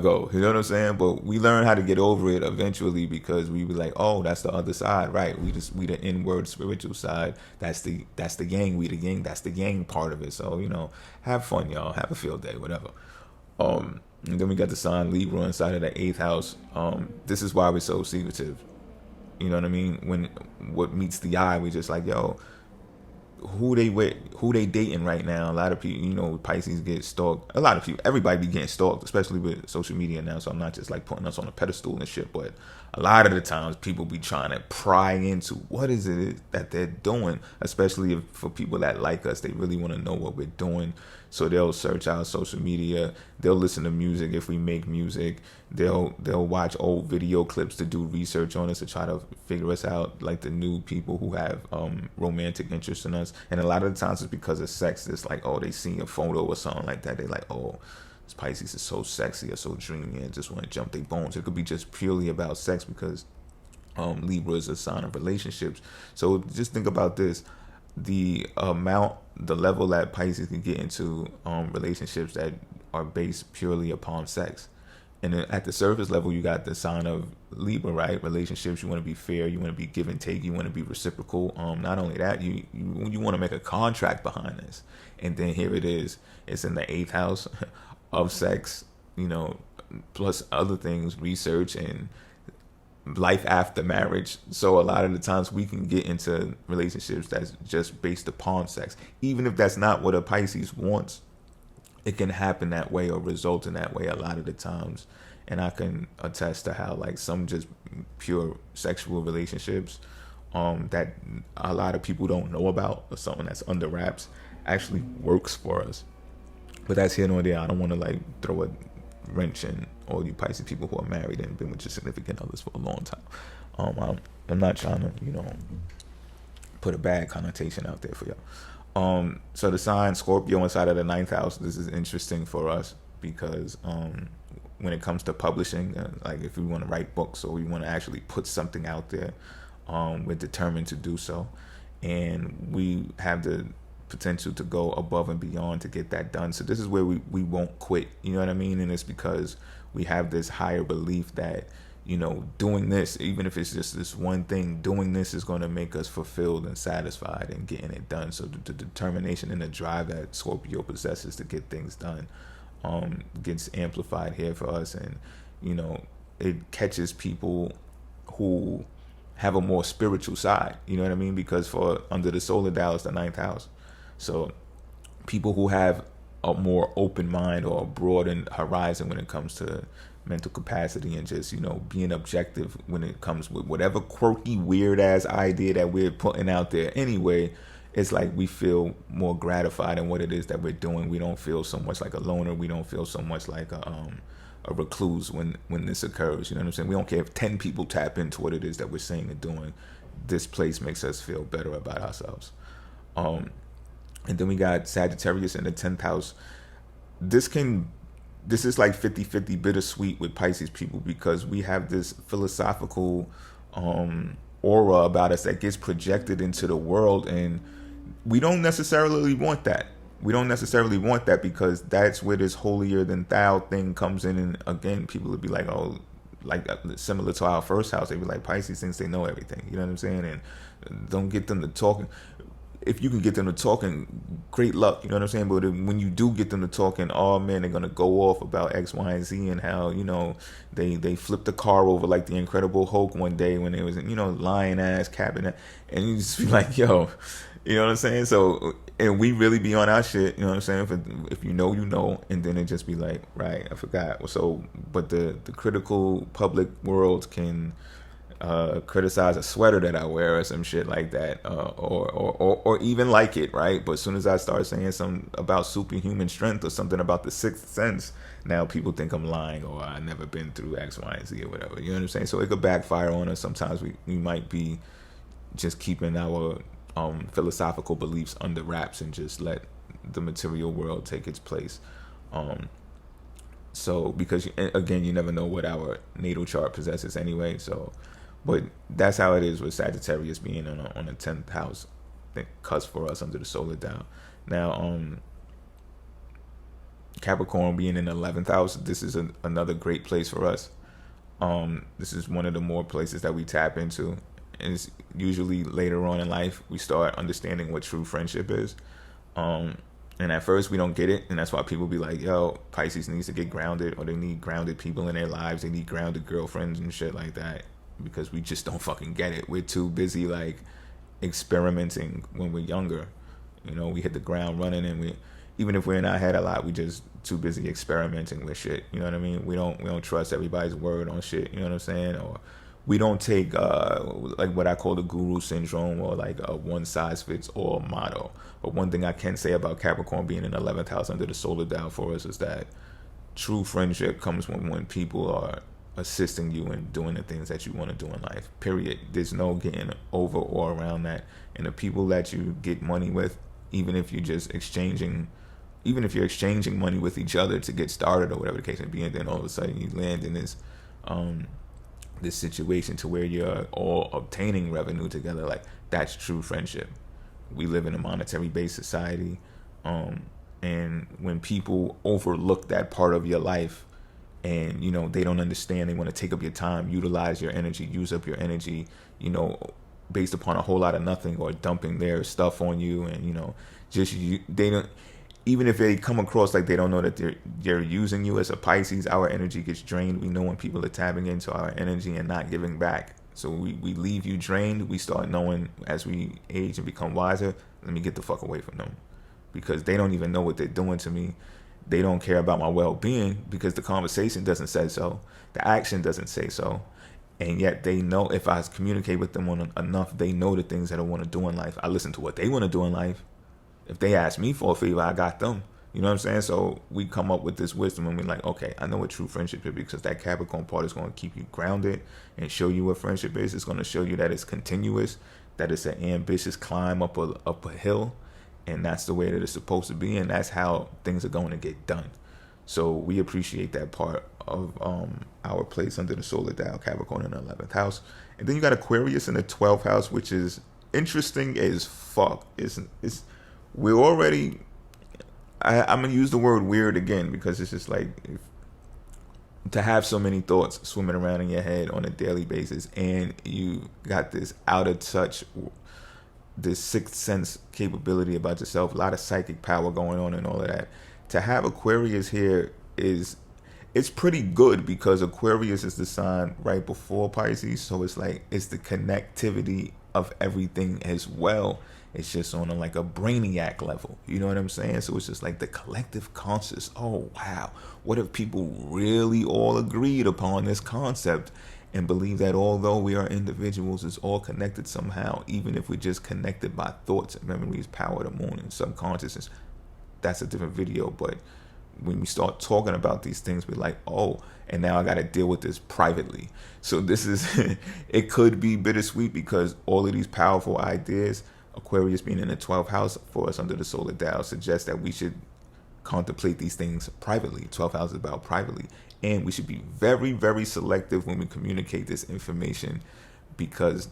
go. You know what I'm saying? But we learn how to get over it eventually because we were like, oh, that's the other side, right? We the inward spiritual side. That's the yang. We the yang. That's the yang part of it. So have fun, y'all. Have a field day, whatever. And then we got the sign Libra inside of the eighth house. This is why we're so secretive. You know what I mean? When what meets the eye, we just like, yo, who they with, who they dating right now. A lot of people, Pisces get stalked. A lot of people, everybody be getting stalked, especially with social media now. So I'm not just like putting us on a pedestal and shit, but a lot of the times people be trying to pry into what is it that they're doing, especially for people that like us. They really want to know what we're doing. So they'll search our social media. They'll listen to music if we make music. They'll watch old video clips to do research on us to try to figure us out, like the new people who have romantic interest in us. And a lot of the times it's because of sex. It's like, oh, they see a photo or something like that. They like, oh, this Pisces is so sexy or so dreamy and just want to jump their bones. It could be just purely about sex because Libra is a sign of relationships. So just think about this. The level that Pisces can get into relationships that are based purely upon sex. And then at the surface level, you got the sign of Libra, right? Relationships, you want to be fair, you want to be give and take, you want to be reciprocal. Not only that, you want to make a contract behind this. And then here it is. It's in the eighth house of sex, plus other things, research and life after marriage. So a lot of the times we can get into relationships that's just based upon sex. Even if that's not what a Pisces wants, it can happen that way or result in that way a lot of the times. And I can attest to how like some just pure sexual relationships that a lot of people don't know about, or something that's under wraps, actually works for us. But that's here nor there. I don't want to like throw a wrench in all you Pisces people who are married and been with your significant others for a long time. I'm not trying to, put a bad connotation out there for y'all. So the sign Scorpio inside of the ninth house, this is interesting for us because when it comes to publishing, like if we want to write books or we want to actually put something out there, we're determined to do so. And we have the potential to go above and beyond to get that done. So this is where we won't quit. You know what I mean? And it's because we have this higher belief that, doing this, even if it's just this one thing, doing this is going to make us fulfilled and satisfied and getting it done. So the determination and the drive that Scorpio possesses to get things done gets amplified here for us. And, it catches people who have a more spiritual side. You know what I mean? Because for under the solar dial is the ninth house. So people who have a more open mind or a broadened horizon when it comes to mental capacity and just, being objective when it comes with whatever quirky, weird ass idea that we're putting out there anyway, it's like we feel more gratified in what it is that we're doing. We don't feel so much like a loner. We don't feel so much like a recluse when this occurs. You know what I'm saying? We don't care if 10 people tap into what it is that we're saying and doing. This place makes us feel better about ourselves. And then we got Sagittarius in the 10th house. This is like 50-50 bittersweet with Pisces people because we have this philosophical aura about us that gets projected into the world, and we don't necessarily want that. We don't necessarily want that because that's where this holier than thou thing comes in. And again, people would be like, oh, like similar to our first house, they'd be like, Pisces thinks they know everything. You know what I'm saying? And don't get them to talking. If you can get them to talking, great luck. You know what I'm saying? But when you do get them to talking, oh man, they're gonna go off about X, Y, and Z and how they flipped the car over like the Incredible Hulk one day when they was lying ass cabinet, and you just be like, yo, you know what I'm saying? So and we really be on our shit. You know what I'm saying? If you know, and then it just be like, right, I forgot. So, but the critical public world can criticize a sweater that I wear or some shit like that, or even like it, right? But as soon as I start saying something about superhuman strength or something about the sixth sense, now people think I'm lying or I never been through X, Y, and Z or whatever. You know what I'm saying? So it could backfire on us. Sometimes we might be just keeping our philosophical beliefs under wraps and just let the material world take its place. So because again, you never know what our natal chart possesses anyway. So. But that's how it is with Sagittarius being on the 10th house cusp for us under the solar dial. Now, Capricorn being in the 11th house, this is another great place for us. This is one of the more places that we tap into. And it's usually later on in life we start understanding what true friendship is. And at first we don't get it, and that's why people be like, yo, Pisces needs to get grounded, or they need grounded people in their lives, they need grounded girlfriends and shit like that, because we just don't fucking get it. We're too busy like experimenting when we're younger. You know, we hit the ground running, and we, even if we're in our head a lot, we just too busy experimenting with shit. You know what I mean? We don't trust everybody's word on shit. You know what I'm saying? Or we don't take like what I call the guru syndrome, or like a one size fits all model. But one thing I can say about Capricorn being in the 11th house under the solar dial for us is that true friendship comes when people are assisting you in doing the things that you want to do in life. Period. There's no getting over or around that. And the people that you get money with, even if you're exchanging money with each other to get started or whatever the case may be, and then all of a sudden you land in this situation to where you're all obtaining revenue together, like that's true friendship. We live in a monetary based society, and when people overlook that part of your life, and you know they don't understand, they want to take up your time, utilize your energy, use up your energy, you know, based upon a whole lot of nothing, or dumping their stuff on you, and you know, they don't, even if they come across like they don't know that they're using you. As a Pisces, our energy gets drained. We know when people are tapping into our energy and not giving back. So we leave you drained. We start knowing as we age and become wiser, let me get the fuck away from them, because they don't even know what they're doing to me. They don't care about my well-being, because the conversation doesn't say so. The action doesn't say so. And yet they know, if I communicate with them enough, they know the things that I want to do in life. I listen to what they want to do in life. If they ask me for a favor, I got them. You know what I'm saying? So we come up with this wisdom, and we're like, okay, I know what true friendship is, because that Capricorn part is going to keep you grounded and show you what friendship is. It's going to show you that it's continuous, that it's an ambitious climb up a hill, and that's the way that it's supposed to be, and that's how things are going to get done. So we appreciate that part of our place under the solar dial, Capricorn in the 11th house. And then you got Aquarius in the 12th house, which is interesting as fuck. We're already, I'm going to use the word weird again, because it's just like, to have so many thoughts swimming around in your head on a daily basis, and you got this out of touch, this sixth sense capability about yourself, a lot of psychic power going on and all of that. To have Aquarius here it's pretty good, because Aquarius is the sign right before Pisces, so it's like it's the connectivity of everything as well. It's just on like a brainiac level, you know what I'm saying? So it's just like the collective conscious. Oh wow, what if people really all agreed upon this concept and believe that although we are individuals, it's all connected somehow, even if we're just connected by thoughts and memories, power of the moon and subconsciousness. That's a different video, but when we start talking about these things, we're like, oh, and now I got to deal with this privately. So this is, it could be bittersweet, because all of these powerful ideas, Aquarius being in the 12th house for us under the solar dial, suggests that we should contemplate these things privately. 12th house is about privately. And we should be very, very selective when we communicate this information, because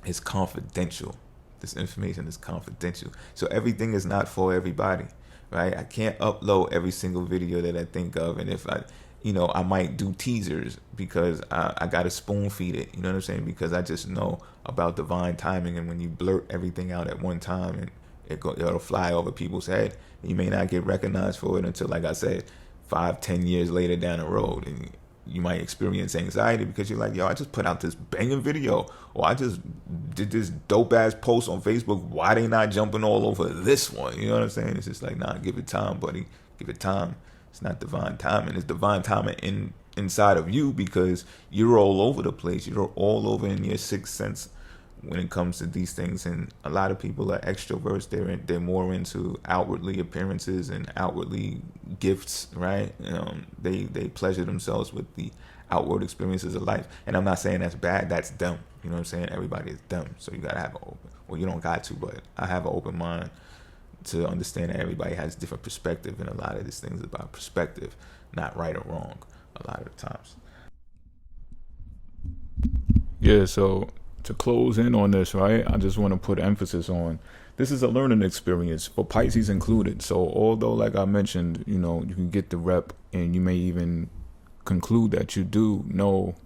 it's confidential. This information is confidential. So everything is not for everybody, right? I can't upload every single video that I think of. And if I might do teasers, because I got to spoon feed it. You know what I'm saying? Because I just know about divine timing. And when you blurt everything out at one time, and it'll fly over people's head, you may not get recognized for it until, like I said, 5-10 years later down the road. And you might experience anxiety, because you're like, yo, I just put out this banging video, or I just did this dope ass post on Facebook. Why they not jumping all over this one? You know what I'm saying? It's just like, nah, give it time, buddy. Give it time. It's not divine timing. It's divine timing inside of you, because you're all over the place. You're all over in your sixth sense when it comes to these things. And a lot of people are extroverts. They're more into outwardly appearances and outwardly gifts, right? They pleasure themselves with the outward experiences of life. And I'm not saying that's bad. That's dumb. You know what I'm saying? Everybody is dumb. So you gotta have an open. Well, you don't got to, but I have an open mind to understand that everybody has different perspective, and a lot of these things is about perspective, not right or wrong. A lot of the times. Yeah. So to close in on this, right, I just want to put emphasis on this is a learning experience for Pisces included. So although, like I mentioned, you can get the rep and you may even conclude that you do know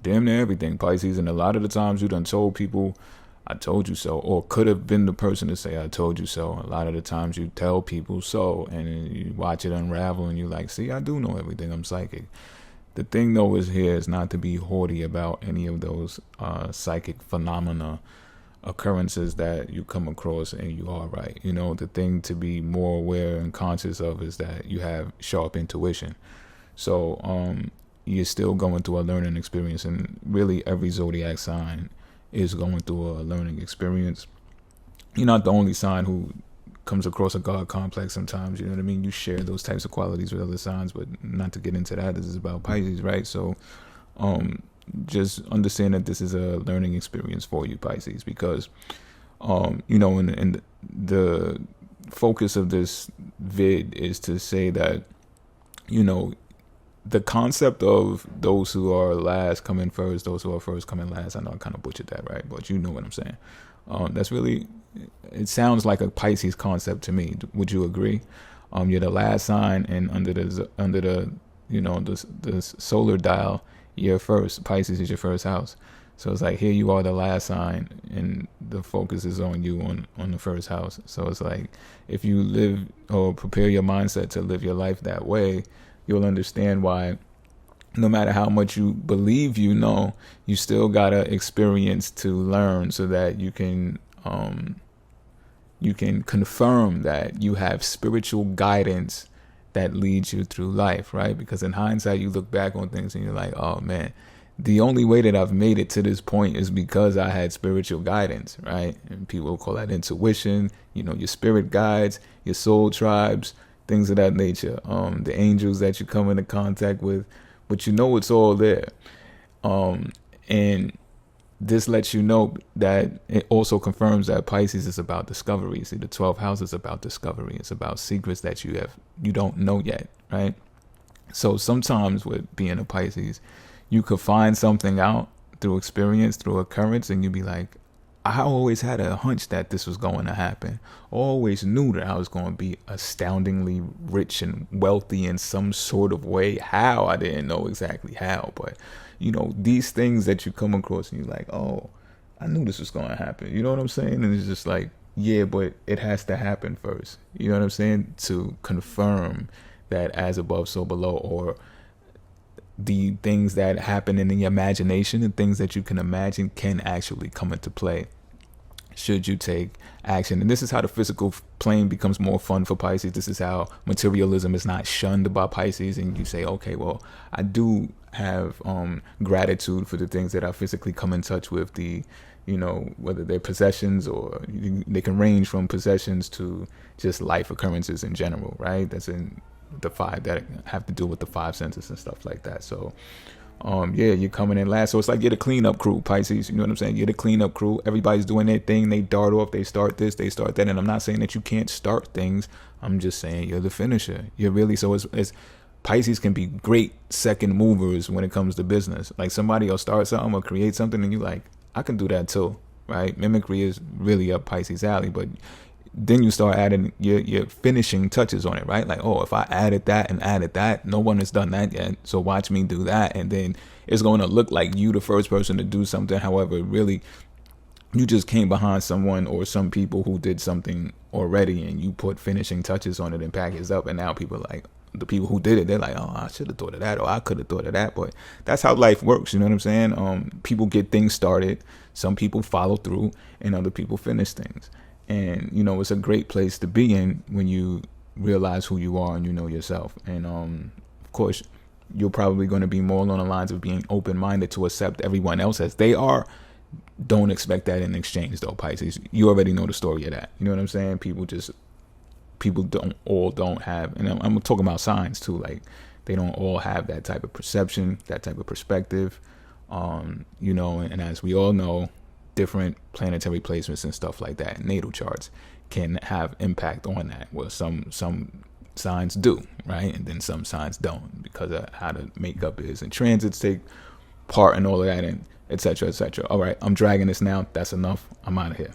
damn near everything, Pisces, and a lot of the times you done told people I told you so, or could have been the person to say I told you so. A lot of the times you tell people so, and you watch it unravel and you're like, see, I do know everything, I'm psychic. The thing though is not to be haughty about any of those psychic phenomena, occurrences that you come across, and you are right. The thing to be more aware and conscious of is that you have sharp intuition. So you're still going through a learning experience, and really every zodiac sign is going through a learning experience. You're not the only sign who comes across a God complex sometimes, you know what I mean? You share those types of qualities with other signs, but not to get into that. This is about Pisces, right? So just understand that this is a learning experience for you, Pisces, because and the focus of this vid is to say that the concept of those who are last come in first, those who are first come in last. I know I kind of butchered that, right? But you know what I'm saying. That's really, it sounds like a Pisces concept to me. Would you agree? You're the last sign, and under the the solar dial, you're first. Pisces is your first house. So it's like, here you are, the last sign, and the focus is on you on the first house. So it's like, if you live or prepare your mindset to live your life that way, you'll understand why no matter how much you believe you still gotta experience to learn, so that you can confirm that you have spiritual guidance that leads you through life, right? Because in hindsight, you look back on things and you're like, oh man, the only way that I've made it to this point is because I had spiritual guidance, right? And people call that intuition, your spirit guides, your soul tribes, things of that nature, the angels that you come into contact with, but it's all there. And this lets you know that it also confirms that Pisces is about discovery. See, the 12th house is about discovery. It's about secrets that you don't know yet, right? So sometimes with being a Pisces, you could find something out through experience, through occurrence, and you'd be like, I always had a hunch that this was going to happen. Always knew that I was going to be astoundingly rich and wealthy in some sort of way. How? I didn't know exactly how, but these things that you come across and you're like, oh, I knew this was going to happen. You know what I'm saying? And it's just like, yeah, but it has to happen first. You know what I'm saying? To confirm that as above, so below, or the things that happen in the imagination and things that you can imagine can actually come into play should you take action. And this is how the physical plane becomes more fun for Pisces. This is how materialism is not shunned by Pisces, and you say, okay, well, I do have gratitude for the things that I physically come in touch with, whether they're possessions, or they can range from possessions to just life occurrences in general, right? That's in the five that have to do with the five senses and stuff like that. So you're coming in last. So it's like you're the cleanup crew, Pisces. You know what I'm saying? You're the cleanup crew. Everybody's doing their thing. They dart off. They start this. They start that. And I'm not saying that you can't start things. I'm just saying you're the finisher. You're really, so it's Pisces can be great second movers when it comes to business. Like somebody will start something or create something and you're like, I can do that too, right? Mimicry is really up Pisces alley, but then you start adding your finishing touches on it, right? Like, oh, if I added that and added that, no one has done that yet, so watch me do that. And then it's going to look like you the first person to do something. However, really, you just came behind someone or some people who did something already, and you put finishing touches on it and packaged up. And now people are like, the people who did it, they're like, oh, I should have thought of that, or I could have thought of that. But that's how life works. You know what I'm saying? People get things started. Some people follow through, and other people finish things. And, it's a great place to be in when you realize who you are and you know yourself. And, of course, you're probably going to be more along the lines of being open-minded to accept everyone else as they are. Don't expect that in exchange, though, Pisces. You already know the story of that. You know what I'm saying? People don't have, and I'm talking about signs, too. Like, they don't all have that type of perception, that type of perspective. And as we all know, different planetary placements and stuff like that, natal charts, can have impact on that. Well, some signs do, right? And then some signs don't, because of how the makeup is. And transits take part in all of that. And etc., etc. All right, I'm dragging this now. That's enough. I'm out of here.